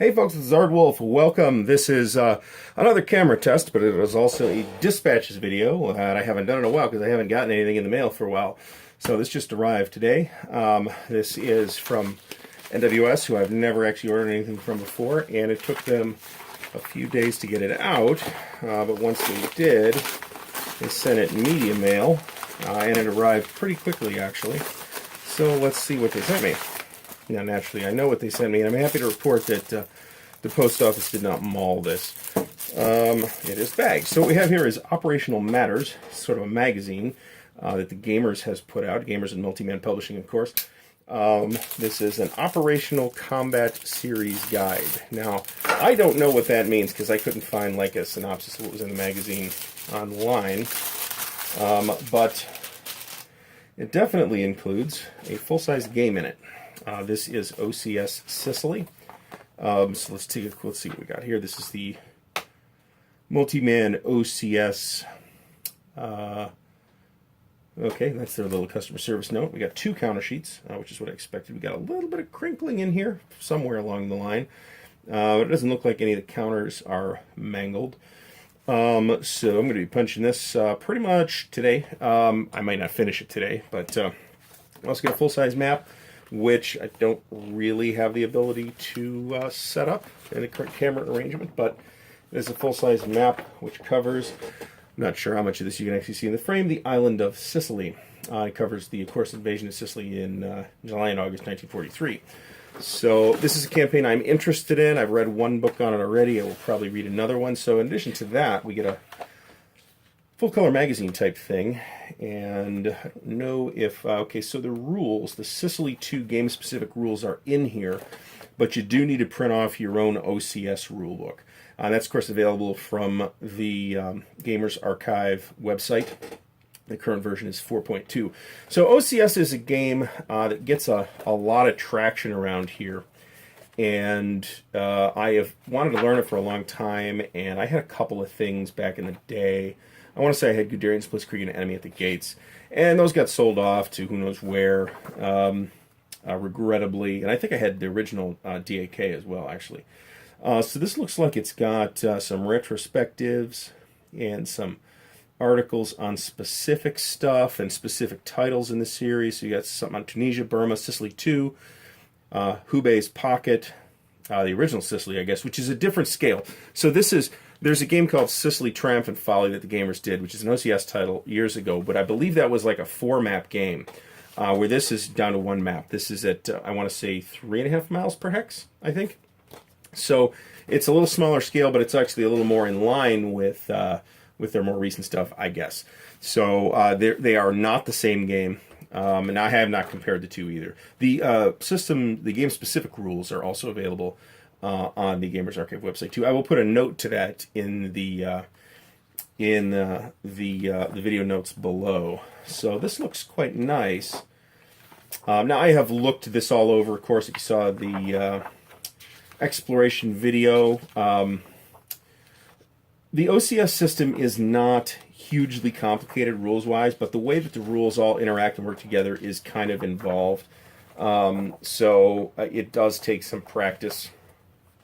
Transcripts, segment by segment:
Hey folks, it's Zardwolf. Welcome. This is another camera test, but it is also a dispatches video that I haven't done in a while because I haven't gotten anything in the mail for a while. So this just arrived today. This is from NWS, who I've never actually ordered anything from before, and it took them a few days to get it out. But once they did, they sent it media mail, and it arrived pretty quickly actually. So let's see what they sent me. Now, naturally, I know what they sent me, and I'm happy to report that the post office did not maul this. It is bagged. So what we have here is Operational Matters, sort of a magazine that the Gamers has put out. Gamers and Multi-Man Publishing, of course. This is an Operational Combat Series Guide. Now, I don't know what that means because I couldn't find like a synopsis of what was in the magazine online. But it definitely includes a full-size game in it. This is OCS Sicily. So let's see what we got here. This is the Multi-Man OCS. Okay, that's their little customer service note. We got 2 counter sheets, which is what I expected. We got a little bit of crinkling in here somewhere along the line. It doesn't look like any of the counters are mangled. So I'm going to be punching this pretty much today. I might not finish it today, but I also get a full-size map, which I don't really have the ability to set up in the current camera arrangement, but it is a full-size map which covers, I'm not sure how much of this you can actually see in the frame, the island of Sicily. It covers the, of course, invasion of Sicily in July and August 1943. So this is a campaign I'm interested in. I've read one book on it already. I will probably read another one. So in addition to that, we get a full-color magazine type thing, and I don't know if, okay, so the rules, the Sicily 2 game-specific rules are in here, but you do need to print off your own OCS rulebook. That's, of course, available from the Gamers Archive website. The current version is 4.2. So OCS is a game that gets a lot of traction around here, and I have wanted to learn it for a long time, and I had a couple of things back in the day. I want to say I had Guderian, Splitskrieg, and Enemy at the Gates, and those got sold off to who knows where, regrettably. And I think I had the original DAK as well, actually. So this looks like it's got some retrospectives and some articles on specific stuff and specific titles in the series. So you got something on Tunisia, Burma, Sicily 2, Hubei's Pocket, the original Sicily, I guess, which is a different scale. So there's a game called Sicily Triumphant Folly that the Gamers did, which is an OCS title years ago, but I believe that was like a 4-map game, where this is down to 1 map. This is at, I want to say, 3.5 miles per hex, I think. So it's a little smaller scale, but it's actually a little more in line with their more recent stuff, I guess. So they are not the same game, and I have not compared the two either. The game-specific rules are also available on the Gamers Archive website too. I will put a note to that in the video notes below. So this looks quite nice. Now I have looked this all over. Of course, if you saw the exploration video, the OCS system is not hugely complicated rules-wise, but the way that the rules all interact and work together is kind of involved. So it does take some practice.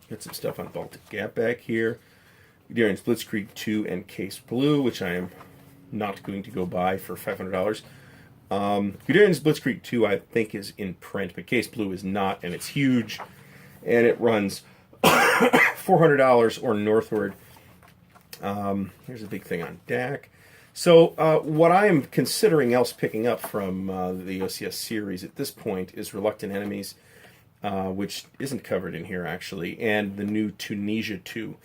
Got some stuff on Baltic Gap back here. Guderian Splitskrieg 2 and Case Blue, which I am not going to go buy for $500. Guderian Splitskrieg 2, I think, is in print, but Case Blue is not, and it's huge, and it runs $400 or northward. Here's a big thing on DAC. So what I am considering else picking up from the OCS series at this point is Reluctant Enemies, which isn't covered in here actually, and the new Tunisia 2,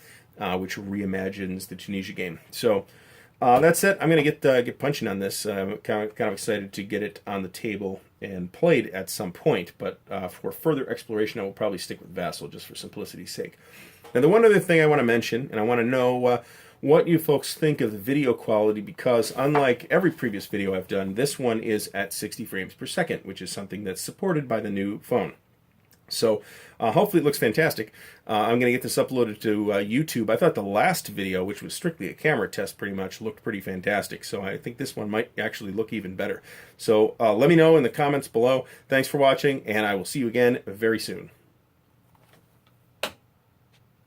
which reimagines the Tunisia game. So that's it. I'm going to get punching on this. I'm kind of excited to get it on the table and played at some point, but for further exploration I will probably stick with Vassal just for simplicity's sake. Now the one other thing I want to mention, and I want to know what you folks think of the video quality, because unlike every previous video I've done, this one is at 60 frames per second, which is something that's supported by the new phone. So hopefully it looks fantastic. I'm going to get this uploaded to YouTube. I thought the last video, which was strictly a camera test pretty much, looked pretty fantastic. So I think this one might actually look even better. So let me know in the comments below. Thanks for watching, and I will see you again very soon.